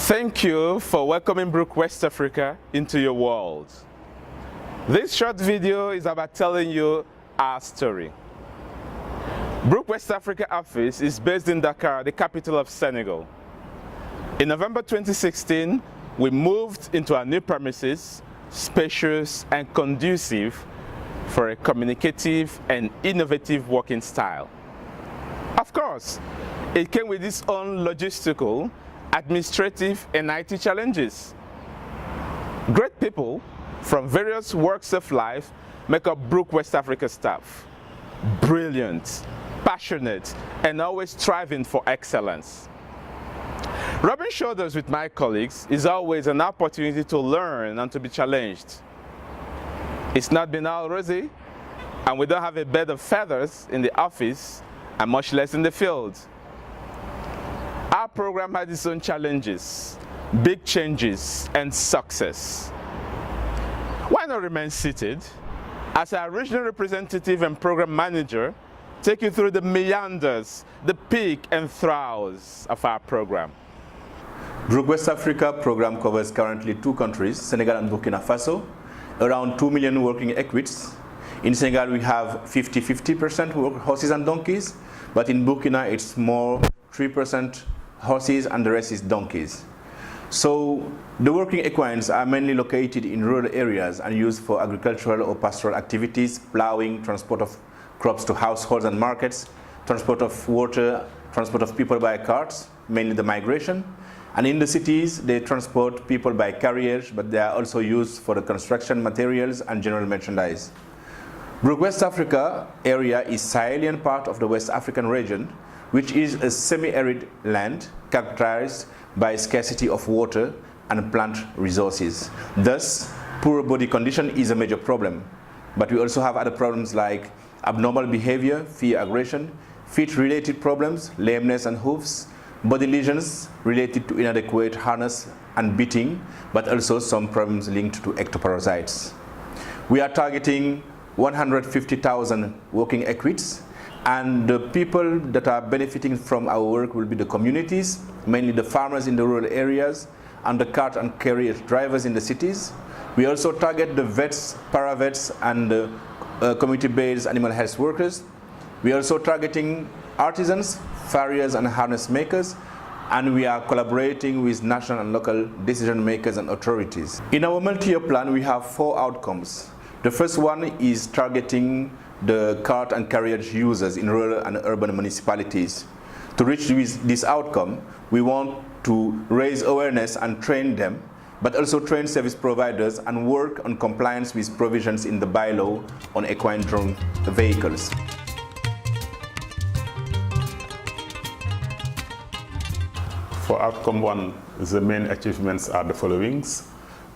Thank you for welcoming Brook West Africa into your world. This short video is about telling you our story. Brook West Africa office is based in Dakar, the capital of Senegal. In November 2016, we moved into our new premises, spacious and conducive for a communicative and innovative working style. Of course, it came with its own logistical, administrative and IT challenges. Great people from various walks of life make up Brook West Africa staff. Brilliant, passionate, and always striving for excellence. Rubbing shoulders with my colleagues is always an opportunity to learn and to be challenged. It's not been all rosy, and we don't have a bed of feathers in the office and much less in the field. Our program has its own challenges, big changes, and success. Why not remain seated as our regional representative and program manager take you through the meanders, the peak and troughs of our program. Brook West Africa program covers currently 2 countries, Senegal and Burkina Faso, around 2 million working equids. In Senegal we have 50% horses and donkeys, but in Burkina it's more 3% horses and the rest is donkeys. So the working equines are mainly located in rural areas and used for agricultural or pastoral activities, plowing, transport of crops to households and markets, transport of water, transport of people by carts, mainly the migration. And in the cities, they transport people by carriage, but they are also used for the construction materials and general merchandise. Brook West Africa area is Sahelian part of the West African region, which is a semi-arid land characterized by scarcity of water and plant resources. Thus, poor body condition is a major problem. But we also have other problems like abnormal behavior, fear aggression, feet-related problems, lameness and hoofs, body lesions related to inadequate harness and beating, but also some problems linked to ectoparasites. We are targeting 150,000 working equids, and the people that are benefiting from our work will be the communities, mainly the farmers in the rural areas, and the cart and carriage drivers in the cities. We also target the vets, paravets, and the community-based animal health workers. We are also targeting artisans, farriers, and harness makers, and we are collaborating with national and local decision makers and authorities. In our multi-year plan, we have 4 outcomes. The first one is targeting the cart and carriage users in rural and urban municipalities. To reach this outcome, we want to raise awareness and train them, but also train service providers and work on compliance with provisions in the bylaw on equine-drawn vehicles. For outcome 1, the main achievements are the following.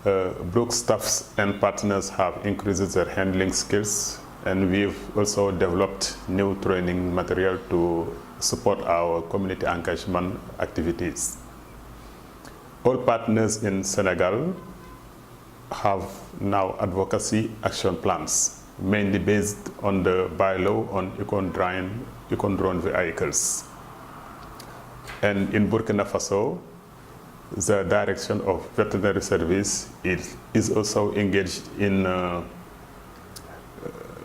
Brook staffs and partners have increased their handling skills, and we've also developed new training material to support our community engagement activities. All partners in Senegal have now advocacy action plans, mainly based on the bylaw on equine-drawn vehicles. And in Burkina Faso, the Direction of Veterinary Service is also engaged in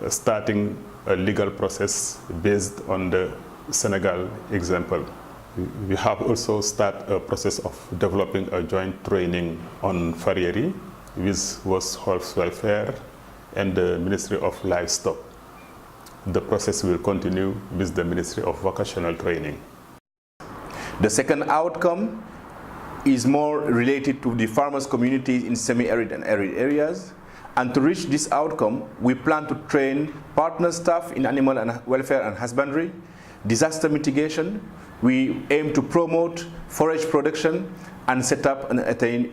starting a legal process based on the Senegal example. We have also started a process of developing a joint training on farriery with World Horse Welfare and the Ministry of Livestock. The process will continue with the Ministry of Vocational Training. The second outcome is more related to the farmers' communities in semi-arid and arid areas. And to reach this outcome, we plan to train partner staff in animal and welfare and husbandry, disaster mitigation. We aim to promote forage production and set up an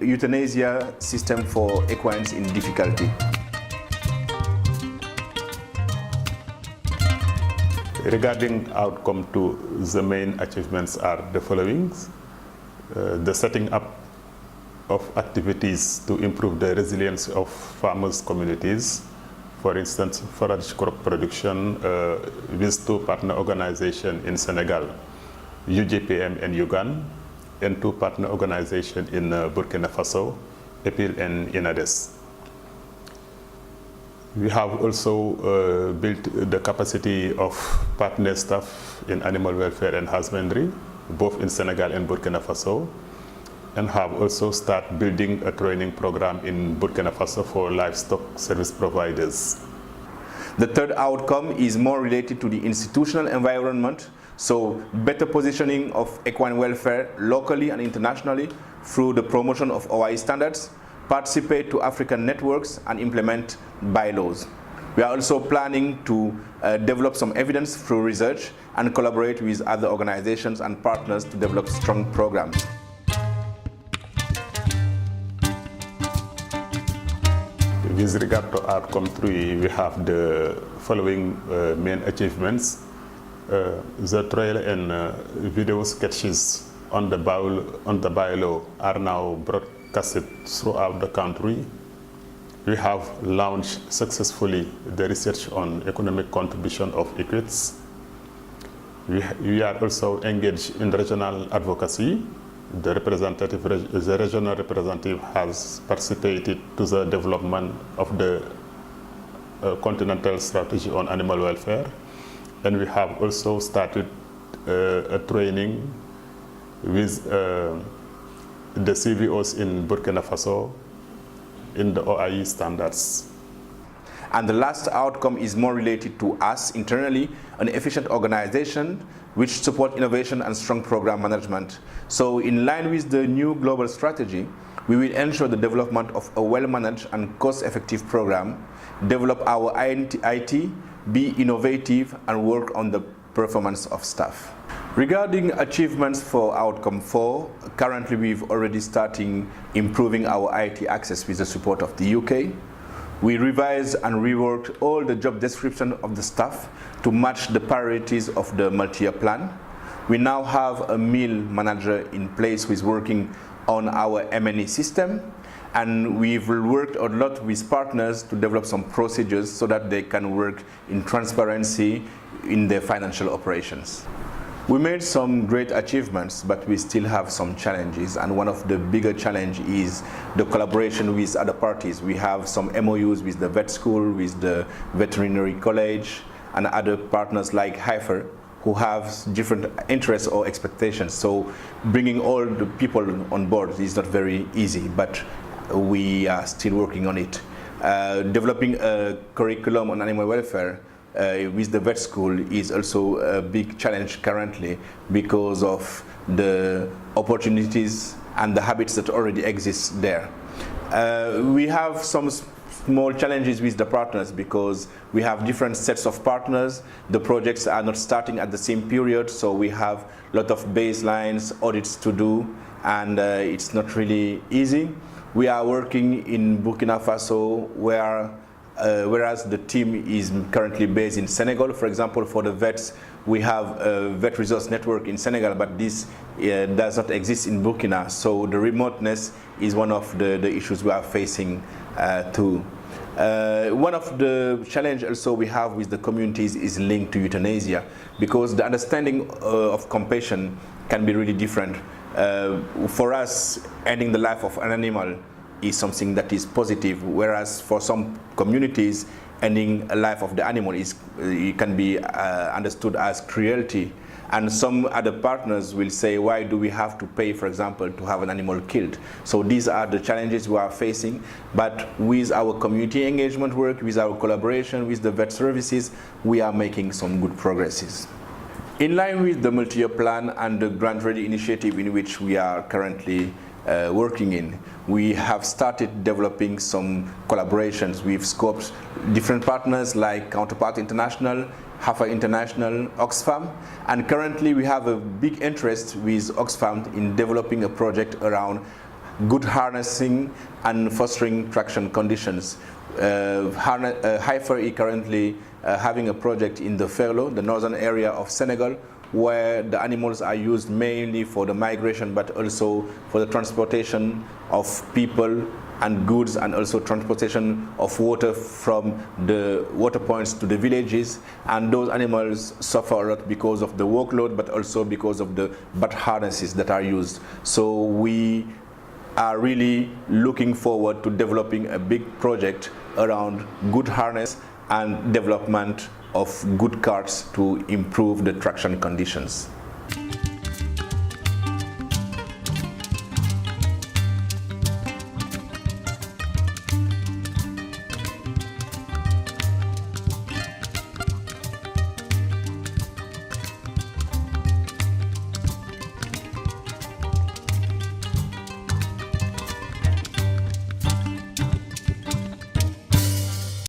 euthanasia system for equines in difficulty. Regarding outcome 2, the main achievements are the following. The setting up of activities to improve the resilience of farmers' communities. For instance, forage crop production with 2 partner organizations in Senegal, UGPM and UGAN, and 2 partner organizations in Burkina Faso, EPIL and INADES. We have also built the capacity of partner staff in animal welfare and husbandry, both in Senegal and Burkina Faso, and have also started building a training program in Burkina Faso for livestock service providers. The third outcome is more related to the institutional environment, so better positioning of equine welfare locally and internationally through the promotion of OIE standards, participate to African networks, and implement bylaws. We are also planning to develop some evidence through research and collaborate with other organizations and partners to develop strong programs. With regard to outcome 3, we have the following main achievements. The trailer and video sketches on the bylaw are now broadcasted throughout the country. We have launched successfully the research on economic contribution of equids. We are also engaged in regional advocacy. The regional representative has participated to the development of the continental strategy on animal welfare. And we have also started a training with the CVOs in Burkina Faso in the OIE standards. And the last outcome is more related to us internally, an efficient organization which support innovation and strong program management. So in line with the new global strategy, we will ensure the development of a well-managed and cost-effective program, develop our IT, be innovative, and work on the performance of staff. Regarding achievements for outcome 4, currently we've already starting improving our IT access with the support of the UK. We revised and reworked all the job description of the staff to match the priorities of the multi-year plan. We now have a meal manager in place who is working on our M&E system, and we've worked a lot with partners to develop some procedures so that they can work in transparency in their financial operations. We made some great achievements, but we still have some challenges, and one of the bigger challenges is the collaboration with other parties. We have some MOUs with the vet school, with the veterinary college, and other partners like HIFER, who have different interests or expectations. So bringing all the people on board is not very easy, but we are still working on it. Developing a curriculum on animal welfare with the vet school is also a big challenge currently because of the opportunities and the habits that already exist there. We have some small challenges with the partners because we have different sets of partners. The projects are not starting at the same period, so we have a lot of baselines, audits to do, and it's not really easy. We are working in Burkina Faso whereas the team is currently based in Senegal. For example, for the vets, we have a vet resource network in Senegal, but this does not exist in Burkina. So the remoteness is one of the issues we are facing too. One of the challenges also we have with the communities is linked to euthanasia, because the understanding of compassion can be really different. For us, ending the life of an animal is something that is positive, whereas for some communities, ending a life of the animal it can be understood as cruelty. And some other partners will say, why do we have to pay, for example, to have an animal killed? So these are the challenges we are facing, but with our community engagement work, with our collaboration with the vet services, we are making some good progresses. In line with the multi-year plan and the Grant Ready initiative in which we are currently working in, we have started developing some collaborations. We've scoped different partners like Counterpart International, HAFA International, Oxfam, and currently we have a big interest with Oxfam in developing a project around good harnessing and fostering traction conditions. HIFER is currently having a project in the Ferlo, the northern area of Senegal, where the animals are used mainly for the migration, but also for the transportation of people and goods, and also transportation of water from the water points to the villages, and those animals suffer a lot because of the workload, but also because of the bad harnesses that are used. So we are really looking forward to developing a big project around good harness and development of good carts to improve the traction conditions.